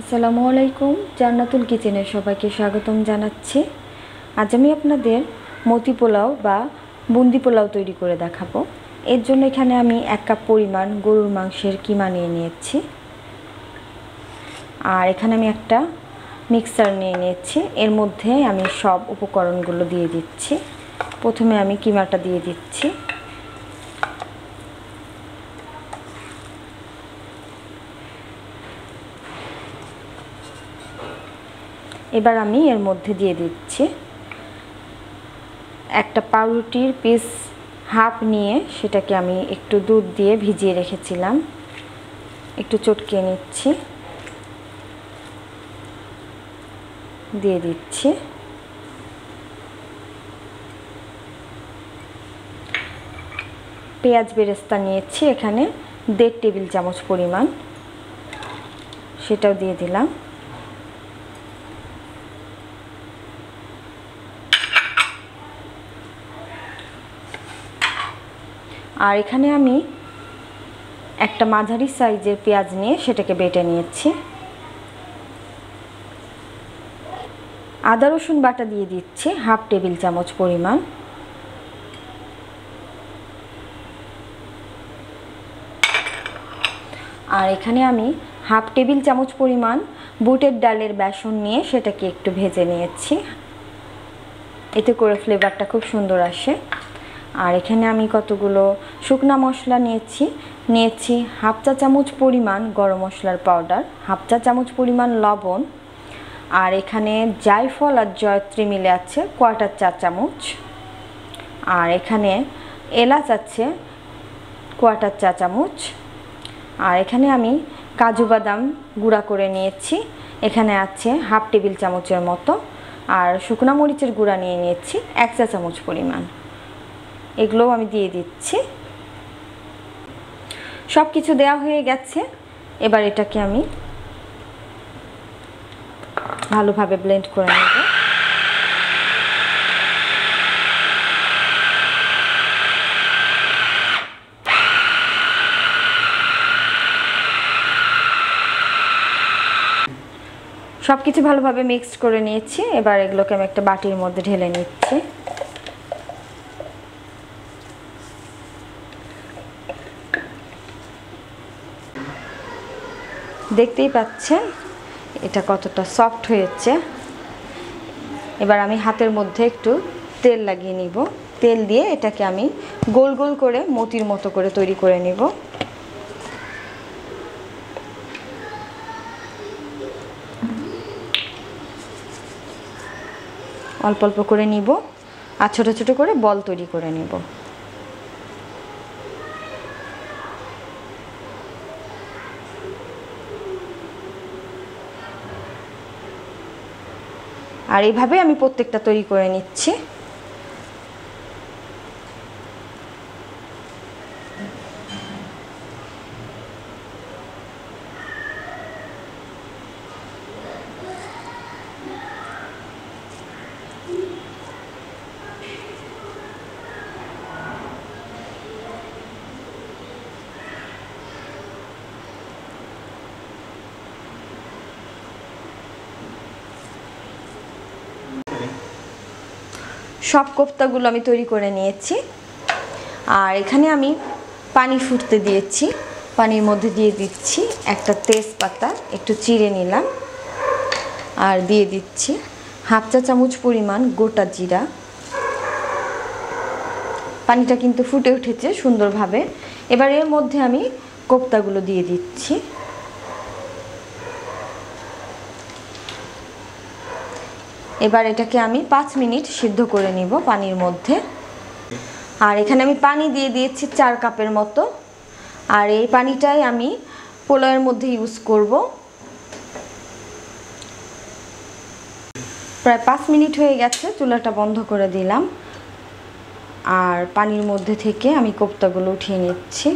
আসসালামু আলাইকুম, জান্নাতুল কিচেনে সবাইকে স্বাগতম জানাচ্ছি। আজ আমি আপনাদের মতি পোলাও বা বুন্দি পোলাও তৈরি করে দেখাবো। এর জন্য এখানে আমি 1 কাপ পরিমাণ গরুর মাংসের কিমা নিয়ে নিয়েছি, আর এখানে আমি একটা মিক্সার নিয়ে নিয়েছি। এর মধ্যে আমি সব উপকরণগুলো দিয়ে দিচ্ছি। প্রথমে আমি কিমাটা দিয়ে দিচ্ছি। এবার আমি এর মধ্যে দিয়ে দিচ্ছি একটা পাউরুটির পিস হাফ নিয়ে, সেটাকে আমি একটু দুধ দিয়ে ভিজিয়ে রেখেছিলাম, একটু চটকে নিচ্ছি, দিয়ে দিচ্ছি। পেঁয়াজ বেরেস্তা নিয়েছি এখানে 1.5 টেবিল চামচ পরিমাণ, সেটাও দিয়ে দিলাম। আর এখানে আমি একটা মাঝারি সাইজের পেঁয়াজ নিয়ে সেটাকে বেটে নিয়েছি। আদা রসুন বাটা দিয়ে দিচ্ছি 1/2 টেবিল চামচ পরিমাণ। আর এখানে আমি 1/2 টেবিল চামচ পরিমাণ বুটের ডালের বেসন নিয়ে সেটাকে একটু ভেজে নিয়েছি, এতে করে ফ্লেভারটা খুব সুন্দর আসে। আর এখানে আমি কতগুলো শুকনা মশলা নিয়েছি 1/2 চা চামচ পরিমাণ গরম মশলার পাউডার, 1/2 চা চামচ পরিমাণ লবণ, আর এখানে জায়ফল আর জয়ত্রী মিলে আছে 1/4 চা চামচ, আর এখানে এলাচ আছে 1/4 চা চামচ, আর এখানে আমি কাজু বাদাম গুঁড়া করে নিয়েছি, এখানে আছে 1/2 টেবিল চামচের মতো, আর শুকনা মরিচের গুঁড়া নিয়ে নিয়েছি 1 চা চামচ পরিমাণ। এগুলোও আমি দিয়ে দিচ্ছি। সব কিছু দেওয়া হয়ে গেছে। এবার এটাকে আমি ভালোভাবে ব্লেন্ড করে নেব। সব কিছু ভালোভাবে মিক্সড করে নিয়েছি। এবার এগুলোকে আমি একটা বাটির মধ্যে ঢেলে নিচ্ছি। দেখতেই পাচ্ছেন এটা কতটা সফট হয়েছে। এবার আমি হাতের মধ্যে একটু তেল লাগিয়ে নিব। তেল দিয়ে এটাকে আমি গোল গোল করে মতির মতো করে তৈরি করে নিব। অল্প অল্প করে নিব আর ছোট ছোট করে বল তৈরি করে নিব। আর এইভাবে আমি প্রত্যেকটা তৈরি করে নিচ্ছি। সব কোফতাগুলো আমি তৈরি করে নিয়েছি। আর এখানে আমি পানি ফুটতে দিয়েছি, পানির মধ্যে দিয়ে দিচ্ছি একটা তেজপাতা একটু চিড়ে নিলাম, আর দিয়ে দিচ্ছি 1/2 চা চামচ পরিমাণ গোটা জিরা। পানিটা কিন্তু ফুটে উঠেছে সুন্দরভাবে। এবার এর মধ্যে আমি কোফতাগুলো দিয়ে দিচ্ছি। এবার এটাকে আমি 5 মিনিট সিদ্ধ করে নিব পানির মধ্যে। আর এখানে আমি পানি দিয়ে দিয়েছি 4 কাপের মতো, আর এই পানিটাই আমি পোলাওয়ের মধ্যে ইউজ করব। প্রায় 5 মিনিট হয়ে গেছে, চুলাটা বন্ধ করে দিলাম। আর পানির মধ্যে থেকে আমি কোফতাগুলো উঠিয়ে নিচ্ছি।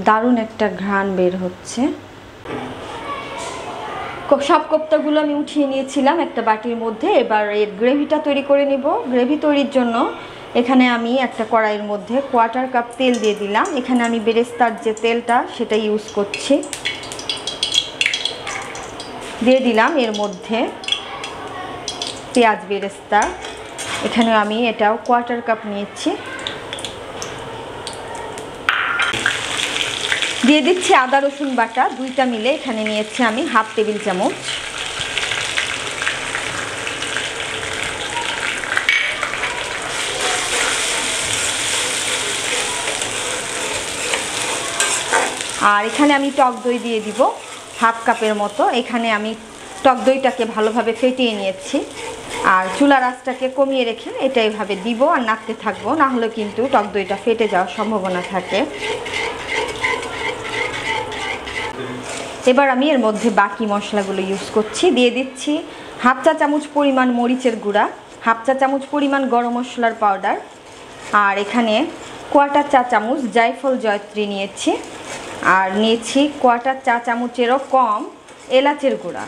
দারুণ একটা ঘ্রাণ বের হচ্ছে। সব কোপ্তাগুলো আমি উঠিয়ে নিয়েছিলাম একটা বাটির মধ্যে। এবার এর গ্রেভিটা তৈরি করে নিব। গ্রেভি তৈরির জন্য এখানে আমি একটা কড়াইয়ের মধ্যে 1/4 কাপ তেল দিয়ে দিলাম। এখানে আমি বেরেস্তার যে তেলটা সেটা ইউজ করছি। দিয়ে দিলাম এর মধ্যে পেঁয়াজ বেরেস্তা। এখানে আমি এটাও 1/4 কাপ নিয়েছি। দিয়ে দিচ্ছি আদা রসুন বাটা, দুইটা মিলে এখানে নিয়েছি আমি 1/2 টেবিল চামচ। আর এখানে আমি টক দই দিয়ে দিব 1/2 কাপের মতো। এখানে আমি টক দইটাকে ভালোভাবে ফেটিয়ে নিয়েছি। আর চুলার আঁচটাকে কমিয়ে রেখে এটা এইভাবে দিব আর নাড়তে থাকবো, না হলে কিন্তু টক দইটা ফেটে যাওয়ার সম্ভাবনা থাকে। এবার আমি এর মধ্যে বাকি মশলাগুলো ইউজ করছি। দিয়ে দিচ্ছি 1/2 চা চামচ পরিমাণ মরিচের গুঁড়া, 1/2 চা চামচ পরিমাণ গরম মশলার পাউডার, আর এখানে 1/4 চা চামচ জায়ফল জয়ত্রী নিয়েছি, আর নিয়েছি 1/4 চা চামচেরও কম এলাচের গুঁড়া।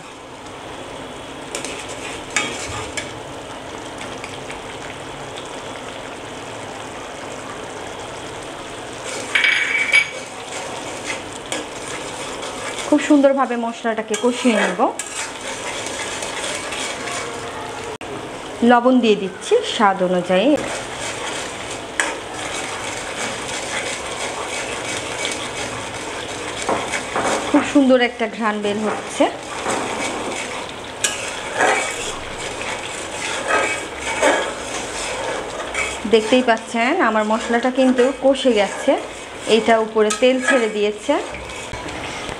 খুব সুন্দরভাবে মশলাটাকে কষিয়ে নেব। লবণ দিয়ে দিচ্ছি স্বাদ অনুযায়ী। খুব সুন্দর একটা ঘ্রাণ বের হচ্ছে। দেখতেই পাচ্ছেন আমার মশলাটা কিন্তু কষে গেছে, এইটা উপরে তেল ছেড়ে দিয়েছে।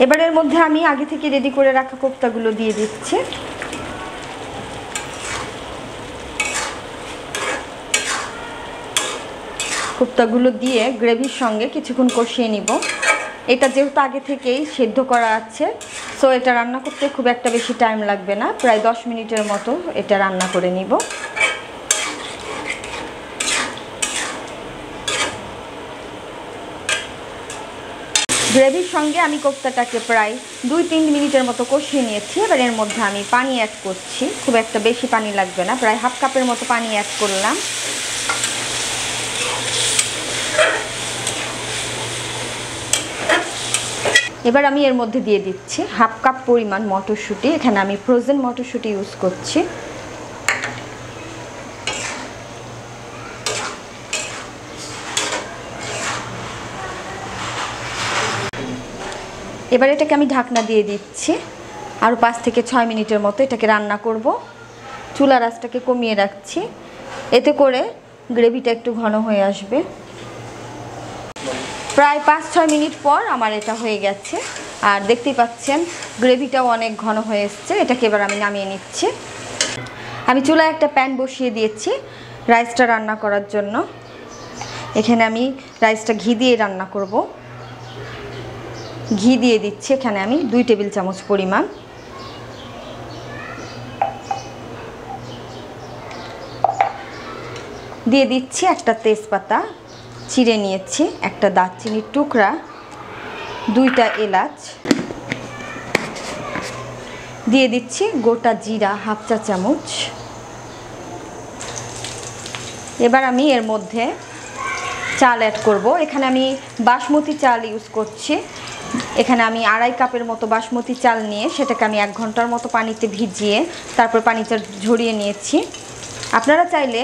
এবার এর মধ্যে আমি আগে থেকে রেডি করে রাখা কোপ্তাগুলো দিয়ে দিচ্ছি। কোপ্তাগুলো দিয়ে গ্রেভির সঙ্গে কিছুক্ষণ কষিয়ে নিব। এটা যেহেতু আগে থেকেই সেদ্ধ করা আছে, সো এটা রান্না করতে খুব একটা বেশি টাইম লাগবে না, প্রায় 10 মিনিটের মতো এটা রান্না করে নিব। গ্রেভির সঙ্গে আমি কোপ্তাটাকে প্রায় 2-3 মিনিটের মতো কষিয়ে নিয়েছি। এবার এর মধ্যে আমি পানি অ্যাড করছি, খুব একটা বেশি পানি লাগবে না, প্রায় 1/2 কাপের মতো পানি অ্যাড করলাম। এবার আমি এর মধ্যে দিয়ে দিচ্ছি 1/2 কাপ পরিমাণ মটরশুঁটি। এখানে আমি ফ্রোজেন মটরশুঁটি ইউজ করছি। এবার এটাকে আমি ঢাকনা দিয়ে দিচ্ছি, আরও 5 থেকে 6 মিনিটের মতো এটাকে রান্না করব। চুলার আঁচটাকে কমিয়ে রাখছি, এতে করে গ্রেভিটা একটু ঘন হয়ে আসবে। প্রায় 5-6 মিনিট পর আমার এটা হয়ে গেছে, আর দেখতেই পাচ্ছেন গ্রেভিটাও অনেক ঘন হয়ে এসছে। এটাকে এবার আমি নামিয়ে নিচ্ছি। আমি চুলায় একটা প্যান বসিয়ে দিয়েছি রাইসটা রান্না করার জন্য। এখানে আমি রাইসটা ঘি দিয়ে রান্না করব। ঘি দিয়ে দিচ্ছি এখানে আমি 2 টেবিল চামচ পরিমাণ। দিয়ে দিচ্ছি একটা তেজপাতা চিড়ে নিয়েছি, একটা দারচিনির টুকরা, 2টা এলাচ, দিয়ে দিচ্ছি গোটা জিরা 1/2 চা চামচ। এবার আমি এর মধ্যে চাল অ্যাড করব। এখানে আমি বাসমতি চাল ইউজ করছি। এখানে আমি 2.5 কাপের মতো বাসমতি চাল নিয়ে সেটাকে আমি 1 ঘন্টার মতো পানিতে ভিজিয়ে তারপর পানিটা ঝরিয়ে নিয়েছি। আপনারা চাইলে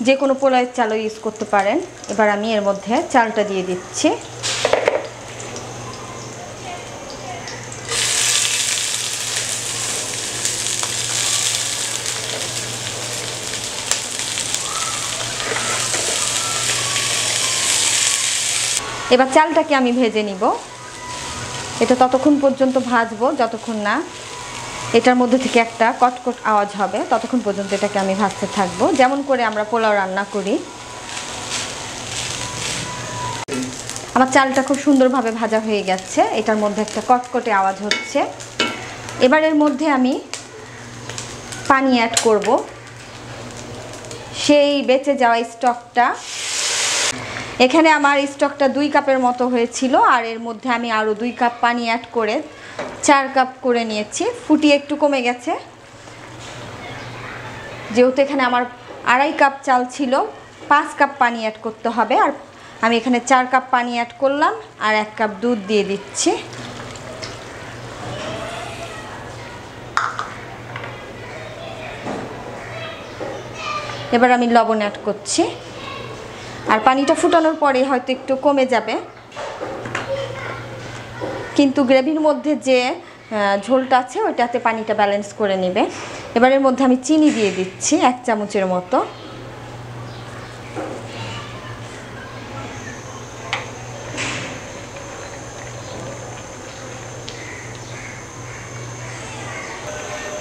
যে কোনো পোলাওয়ের চালও ইউজ করতে পারেন। এবার আমি এর মধ্যে চালটা দিয়ে দিচ্ছি। এবার চালটাকে আমি ভেজে নিব। এটা ততক্ষণ পর্যন্ত ভাজবো যতক্ষণ না এটার মধ্যে থেকে একটা কটকট আওয়াজ হবে, ততক্ষণ পর্যন্ত এটাকে আমি ভাজতে থাকবো, যেমন করে আমরা পোলাও রান্না করি। আমার চালটা খুব সুন্দরভাবে ভাজা হয়ে গেছে, এটার মধ্যে একটা কটকটে আওয়াজ হচ্ছে। এবার এর মধ্যে আমি পানি অ্যাড করব, সেই বেঁচে যাওয়া স্টকটা। এখানে আমার স্টকটা 2 কাপের মতো হয়েছিল, আর এর মধ্যে আমি আরও 2 কাপ পানি অ্যাড করে 4 কাপ করে নিয়েছি। ফুটিয়ে একটু কমে গেছে, যেহেতু এখানে আমার 2.5 কাপ চাল ছিল, 5 কাপ পানি অ্যাড করতে হবে। আর আমি এখানে 4 কাপ পানি অ্যাড করলাম, আর 1 কাপ দুধ দিয়ে দিচ্ছি। এবার আমি লবণ অ্যাড করছি, আর পানিটা ফুটানোর পরে হয়তো একটু কমে যাবে, কিন্তু গ্রেভির মধ্যে যে ঝোলটা আছে ওইটাতে পানিটা ব্যালেন্স করে নেবে। এবার এর মধ্যে আমি চিনি দিয়ে দিচ্ছি 1 চামচের মতো।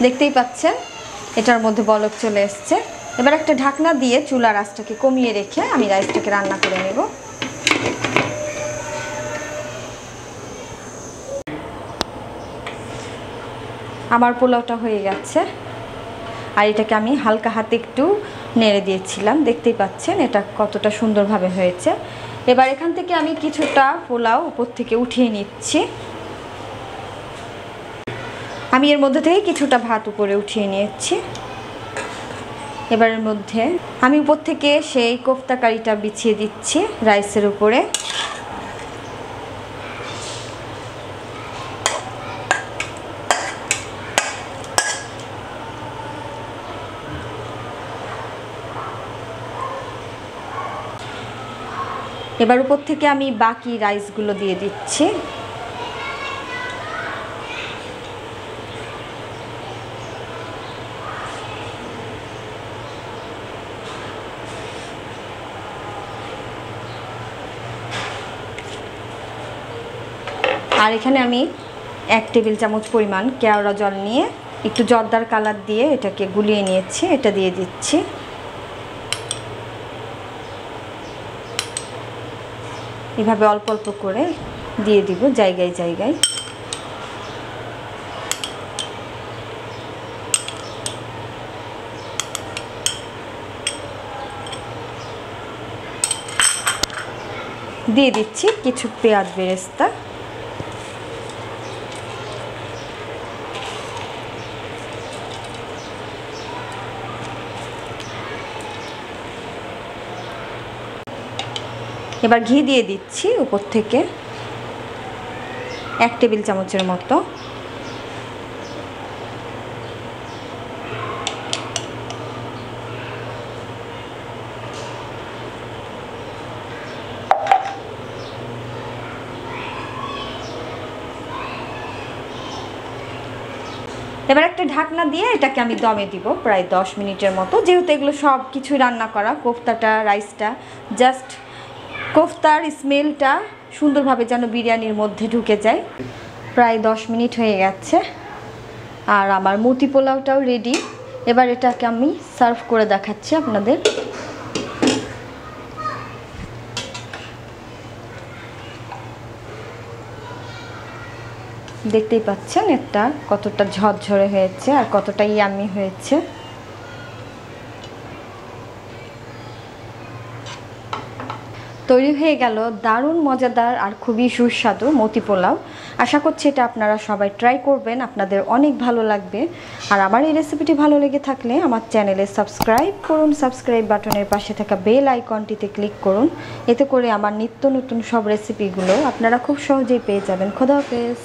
দেখতেই পাচ্ছেন এটার মধ্যে বলক চলে এসছে। এবার একটা ঢাকনা দিয়ে চুলার আঁচটাকে কমিয়ে রেখে আমি রাইসটাকে রান্না করে নেব। আমার পোলাওটা হয়ে গেছে, আর এটাকে আমি হালকা হাতে একটু নেড়ে দিয়েছিলাম। দেখতেই পাচ্ছেন এটা কতটা সুন্দরভাবে হয়েছে। এবার এখান থেকে আমি কিছুটা পোলাও উপর থেকে উঠিয়ে নিচ্ছি। আমি এর মধ্যে থেকে কিছুটা ভাত উপরে উঠিয়ে নিয়েছি। এবার এর মধ্যে আমি উপর থেকে সেই কোফতা কারিটা বিছিয়ে দিচ্ছি রাইসের উপরে। এবার উপর থেকে আমি বাকি রাইসগুলো দিয়ে দিচ্ছি। আর এখানে আমি 1 টেবিল চামচ পরিমাণ কেওড়া জল নিয়ে একটু জর্দার কালার দিয়ে এটাকে গুলিয়ে নিয়েছি, এটা দিয়ে দিচ্ছি। এভাবে অল্প অল্প করে দিয়ে দিব জায়গায় জায়গায়। দিয়ে দিচ্ছি কিছু পেঁয়াজ বেরেস্তা। এবার ঘি দিয়ে দিচ্ছি উপর থেকে 1 টেবিল চামচের মতো। এবার একটা ঢাকনা দিয়ে এটাকে আমি দমে দিব প্রায় 10 মিনিটের মতো। যেহেতু এগুলো সব কিছু রান্না করা, কোফতাটা রাইসটা জাস্ট কোফতার স্মেলটা সুন্দরভাবে যেন বিরিয়ানির মধ্যে ঢুকে যায়। প্রায় 10 মিনিট হয়ে গেছে, আর আমার মতি পোলাওটাও রেডি। এবার এটাকে আমি সার্ভ করে দেখাচ্ছি আপনাদের। দেখতেই পাচ্ছেন এটা কতটা ঝরঝরে হয়েছে আর কতটা ইয়াম্মি হয়েছে। তৈরি হয়ে গেল দারুণ মজাদার আর খুবই সুস্বাদু মতি পোলাও। আশা করছি এটা আপনারা সবাই ট্রাই করবেন, আপনাদের অনেক ভালো লাগবে। আর আমার এই রেসিপিটি ভালো লেগে থাকলে আমার চ্যানেলে সাবস্ক্রাইব করুন, সাবস্ক্রাইব বাটনের পাশে থাকা বেল আইকনটিতে ক্লিক করুন। এতে করে আমার নিত্য নতুন সব রেসিপিগুলো আপনারা খুব সহজেই পেয়ে যাবেন। খোদা হাফেজ।